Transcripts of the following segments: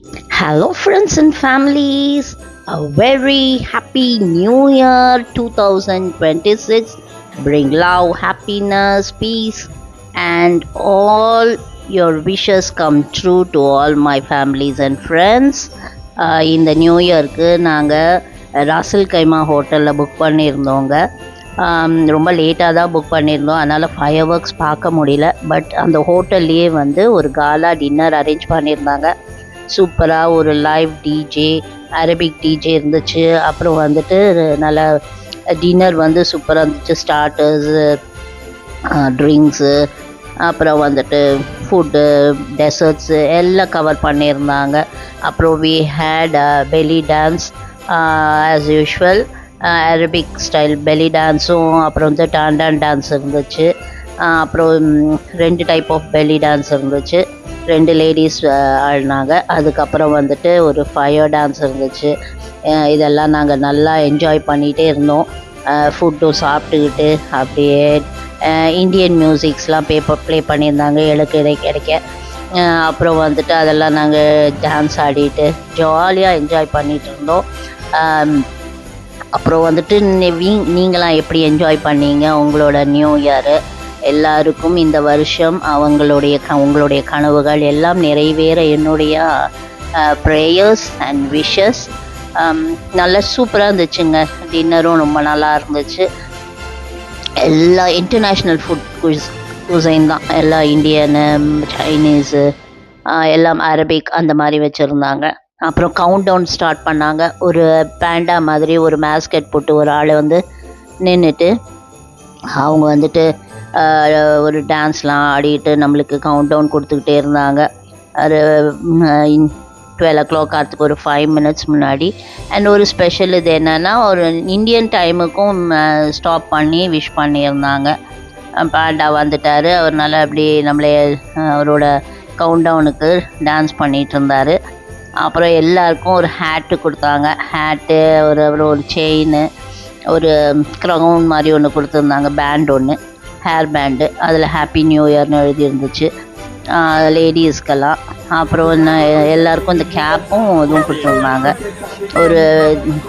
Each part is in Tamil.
Hello, friends and families. A very happy New Year 2026. Bring love, happiness, peace, and all your wishes come true to all my families and friends. இந்த நியூ இயருக்கு நாங்கள் ராசல் கைமா ஹோட்டலில் புக் பண்ணியிருந்தோங்க. ரொம்ப லேட்டாக தான் புக் பண்ணியிருந்தோம், அதனால் ஃபயர் ஒர்க்ஸ் பார்க்க முடியல. பட் அந்த ஹோட்டல்லையே வந்து ஒரு காலா டின்னர் அரேஞ்ச் பண்ணியிருந்தாங்க. சூப்பராக ஒரு லைவ் டிஜே, அரபிக் டிஜே இருந்துச்சு. அப்புறம் வந்துட்டு நல்லா டின்னர் வந்து சூப்பராக இருந்துச்சு. ஸ்டார்டர்ஸு, ட்ரிங்க்ஸு, அப்புறம் வந்துட்டு ஃபுட்டு, டெசர்ட்ஸு எல்லாம் கவர் பண்ணியிருந்தாங்க. அப்புறம் we had belly dance as usual, Arabic style belly டான்ஸும், அப்புறம் வந்து டாண்டான் டான்ஸ் இருந்துச்சு. அப்புறம் 2 டைப் ஆஃப் பெலி டான்ஸ் இருந்துச்சு. 2 லேடிஸ் ஆடினாங்க. அதுக்கப்புறம் வந்துட்டு ஒரு ஃபயர் டான்ஸ் இருந்துச்சு. இதெல்லாம் நாங்கள் நல்லா என்ஜாய் பண்ணிகிட்டே இருந்தோம். ஃபுட்டும் சாப்பிட்டுக்கிட்டு அப்படியே இந்தியன் மியூசிக்ஸ்லாம் ப்ளே பண்ணியிருந்தாங்க கிடைக்க. அப்புறம் வந்துட்டு அதெல்லாம் நாங்கள் டான்ஸ் ஆடிட்டு ஜாலியாக என்ஜாய் பண்ணிகிட்டு இருந்தோம். அப்புறம் வந்துட்டு நீங்களாம் எப்படி என்ஜாய் பண்ணீங்க உங்களோட நியூ இயரு? எல்லாருக்கும் இந்த வருஷம் உங்களுடைய கனவுகள் எல்லாம் நிறைவேற என்னுடைய ப்ரேயர்ஸ் அண்ட் விஷஸ். நல்லா சூப்பராக இருந்துச்சுங்க. டின்னரும் ரொம்ப நல்லா இருந்துச்சு. எல்லா இன்டர்நேஷ்னல் ஃபுட் குசைன் தான். எல்லாம் இந்தியனு, சைனீஸு, எல்லாம் அரபிக் அந்த மாதிரி வச்சுருந்தாங்க. அப்புறம் கவுண்ட் டவுன் ஸ்டார்ட் பண்ணாங்க. ஒரு பேண்டா மாதிரி ஒரு மேஸ்கெட் போட்டு ஒரு ஆள் வந்து நின்றுட்டு அவங்க வந்துட்டு ஒரு டான்ஸ்லாம் ஆடிட்டு நம்மளுக்கு கவுண்ட் டவுன் கொடுத்துக்கிட்டே இருந்தாங்க. ஒரு 12 o'clock ஆகிறதுக்கு ஒரு 5 minutes முன்னாடி. அண்ட் ஒரு ஸ்பெஷல் இது என்னென்னா, ஒரு இந்தியன் டைமுக்கும் ஸ்டாப் பண்ணி விஷ் பண்ணியிருந்தாங்க. பாண்டா வந்துட்டார். அவர் நல்லா அப்படி நம்மளே அவரோட கவுண்ட் டவுனுக்கு டான்ஸ் பண்ணிகிட்டு இருந்தார். அப்புறம் எல்லாருக்கும் ஒரு ஹேட்டு கொடுத்தாங்க. ஹேட்டு, ஒரு செயின், ஒரு க்ரௌன் மாதிரி ஒன்று கொடுத்துருந்தாங்க, பேண்ட் ஒன்று, ஹேர் பேண்டு. அதில் ஹாப்பி நியூ இயர்னு எழுதியிருந்துச்சு லேடிஸ்க்கெல்லாம். அப்புறம் எல்லாருக்கும் இந்த கேப்பும் இதுவும் கொடுத்துருந்தாங்க. ஒரு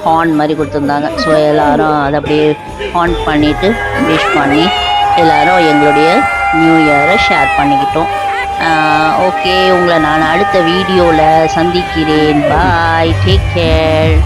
ஹார்ன் மாதிரி கொடுத்துருந்தாங்க. ஸோ எல்லோரும் அதை அப்படியே ஹார்ன் பண்ணிவிட்டு விஷ் பண்ணி எல்லோரும் எங்களுடைய நியூ இயரை ஷேர் பண்ணிக்கிட்டோம். ஓகே, உங்களை நான் அடுத்த வீடியோவில் சந்திக்கிறேன். பாய், டேக் கேர்.